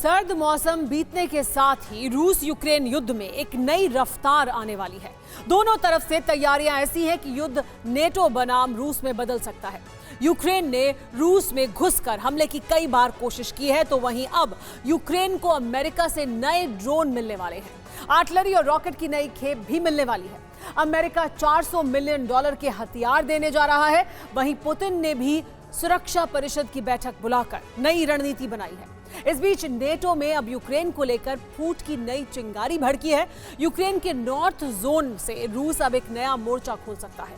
सर्द मौसम बीतने के साथ ही रूस यूक्रेन युद्ध में एक नई रफ्तार आने वाली है। दोनों तरफ से तैयारियां ऐसी हैं कि युद्ध नेटो बनाम रूस में बदल सकता है। यूक्रेन ने रूस में घुसकर हमले की कई बार कोशिश की है, तो वहीं अब यूक्रेन को अमेरिका से नए ड्रोन मिलने वाले हैं। आर्टिलरी और रॉकेट की नई खेप भी मिलने वाली है। अमेरिका $400 मिलियन के हथियार देने जा रहा है। वहीं पुतिन ने भी सुरक्षा परिषद की बैठक बुलाकर नई रणनीति बनाई है। इस बीच नेटो में अब यूक्रेन को लेकर फूट की नई चिंगारी भड़की है। यूक्रेन के नॉर्थ जोन से रूस अब एक नया मोर्चा खोल सकता है।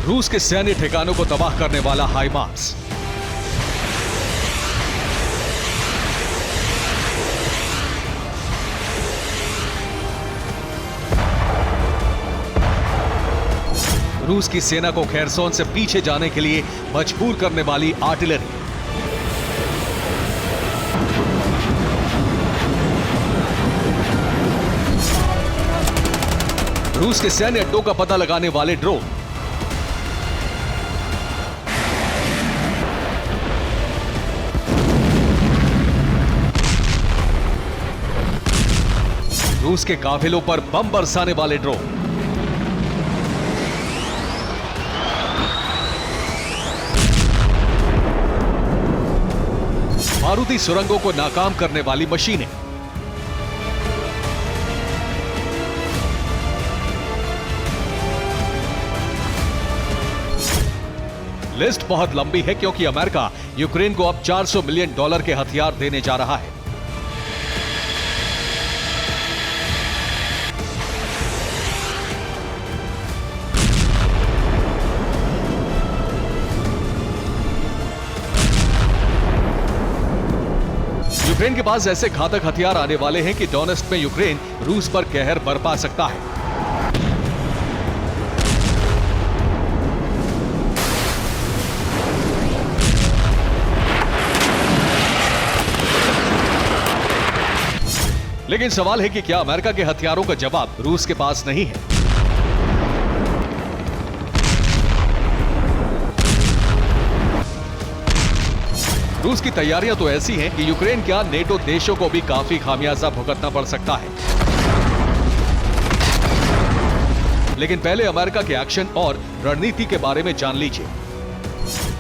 रूस के सैन्य ठिकानों को तबाह करने वाला हाइमार्स, रूस की सेना को खेरसोन से पीछे जाने के लिए मजबूर करने वाली आर्टिलरी, रूस के सैन्य अड्डों का पता लगाने वाले ड्रोन, रूस के काफिलों पर बम बरसाने वाले ड्रोन, बारूदी सुरंगों को नाकाम करने वाली मशीनें, लिस्ट बहुत लंबी है क्योंकि अमेरिका यूक्रेन को अब $400 मिलियन के हथियार देने जा रहा है। यूक्रेन के पास ऐसे घातक हथियार आने वाले हैं कि डोनेस्क में यूक्रेन रूस पर कहर बरपा सकता है। लेकिन सवाल है कि क्या अमेरिका के हथियारों का जवाब रूस के पास नहीं है? रूस की तैयारियां तो ऐसी हैं कि यूक्रेन क्या नेटो देशों को भी काफी खामियाजा भुगतना पड़ सकता है। लेकिन पहले अमेरिका के एक्शन और रणनीति के बारे में जान लीजिए।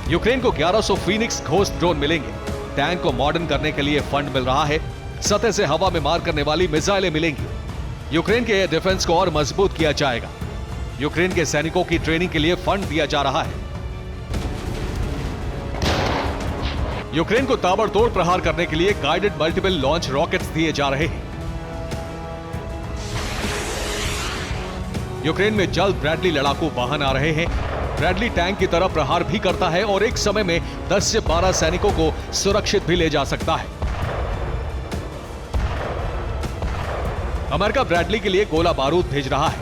यूक्रेन को 1100 फीनिक्स घोस्ट ड्रोन मिलेंगे। टैंक को मॉडर्न करने के लिए फंड मिल रहा है। सतह से हवा में मार करने वाली मिसाइलें मिलेंगी। यूक्रेन के एयर डिफेंस को और मजबूत किया जाएगा। यूक्रेन के सैनिकों की ट्रेनिंग के लिए फंड दिया जा रहा है। यूक्रेन को ताबड़तोड़ प्रहार करने के लिए गाइडेड मल्टीपल लॉन्च रॉकेट्स दिए जा रहे हैं। यूक्रेन में जल्द ब्रैडली लड़ाकू वाहन आ रहे हैं। ब्रैडली टैंक की तरह प्रहार भी करता है और एक समय में 10 से 12 सैनिकों को सुरक्षित भी ले जा सकता है। अमेरिका ब्रैडली के लिए गोला बारूद भेज रहा है।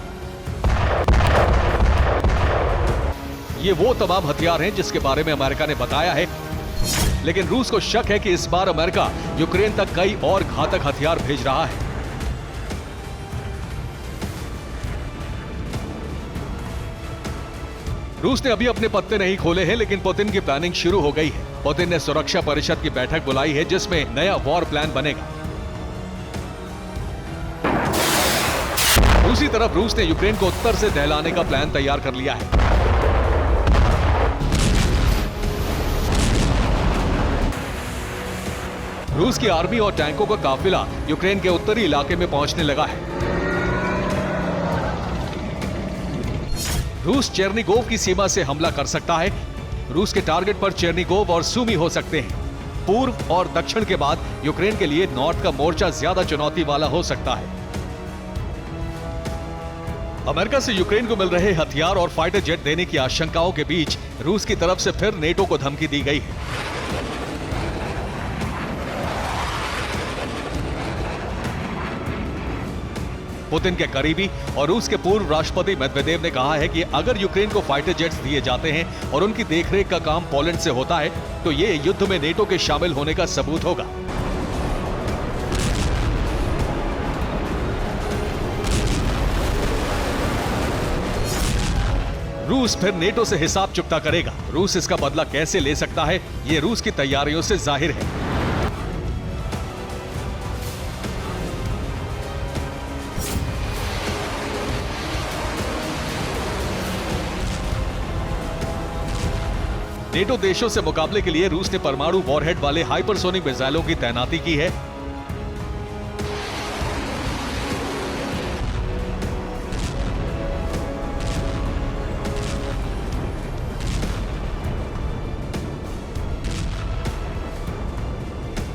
ये वो तमाम हथियार हैं जिसके बारे में अमेरिका ने बताया है। लेकिन रूस को शक है कि इस बार अमेरिका यूक्रेन तक कई और घातक हथियार भेज रहा है। रूस ने अभी अपने पत्ते नहीं खोले हैं, लेकिन पुतिन की प्लानिंग शुरू हो गई है। पुतिन ने सुरक्षा परिषद की बैठक बुलाई है जिसमें नया वॉर प्लान बनेगा। दूसरी तरफ रूस ने यूक्रेन को उत्तर से दहलाने का प्लान तैयार कर लिया है। रूस की आर्मी और टैंकों का काफिला यूक्रेन के उत्तरी इलाके में पहुंचने लगा है। रूस चेर्निगोव की सीमा से हमला कर सकता है। रूस के टारगेट पर चेर्निगोव और सूमी हो सकते हैं। पूर्व और दक्षिण के बाद यूक्रेन के लिए नॉर्थ का मोर्चा ज्यादा चुनौती वाला हो सकता है। अमेरिका से यूक्रेन को मिल रहे हथियार और फाइटर जेट देने की आशंकाओं के बीच रूस की तरफ से फिर नेटो को धमकी दी गई है। पुतिन के करीबी और रूस के पूर्व राष्ट्रपति मेदवेदेव ने कहा है कि अगर यूक्रेन को फाइटर जेट्स दिए जाते हैं और उनकी देखरेख का काम पोलैंड से होता है तो ये युद्ध में नेटो के शामिल होने का सबूत होगा। रूस फिर नेटो से हिसाब चुकता करेगा। रूस इसका बदला कैसे ले सकता है, ये रूस की तैयारियों से जाहिर है। नेटो देशों से मुकाबले के लिए रूस ने परमाणु वॉरहेड वाले हाइपरसोनिक मिसाइलों की तैनाती की है।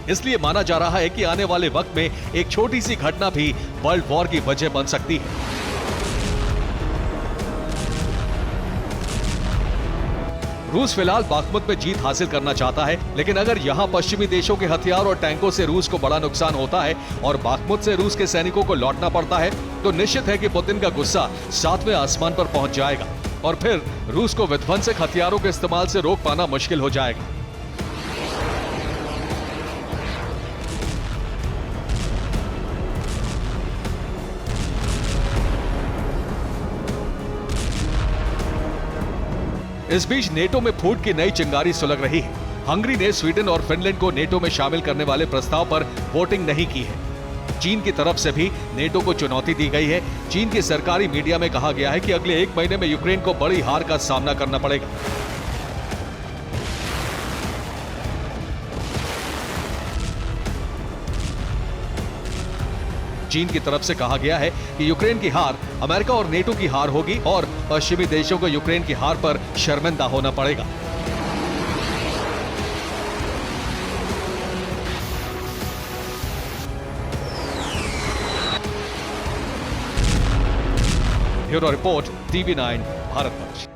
इसलिए माना जा रहा है कि आने वाले वक्त में एक छोटी सी घटना भी वर्ल्ड वॉर की वजह बन सकती है। रूस फिलहाल बाखमुत में जीत हासिल करना चाहता है, लेकिन अगर यहां पश्चिमी देशों के हथियार और टैंकों से रूस को बड़ा नुकसान होता है और बाखमुत से रूस के सैनिकों को लौटना पड़ता है, तो निश्चित है कि पुतिन का गुस्सा 7वें आसमान पर पहुंच जाएगा और फिर रूस को विध्वंसक हथियारों के इस्तेमाल से रोक पाना मुश्किल हो जाएगा। इस बीच नेटो में फूट की नई चिंगारी सुलग रही है। हंगरी ने स्वीडन और फिनलैंड को नेटो में शामिल करने वाले प्रस्ताव पर वोटिंग नहीं की है। चीन की तरफ से भी नेटो को चुनौती दी गई है। चीन की सरकारी मीडिया में कहा गया है कि अगले 1 महीने में यूक्रेन को बड़ी हार का सामना करना पड़ेगा। चीन की तरफ से कहा गया है कि यूक्रेन की हार अमेरिका और नेटो की हार होगी और पश्चिमी देशों को यूक्रेन की हार पर शर्मिंदा होना पड़ेगा। Bureau report, TV9 Bharatvarsh.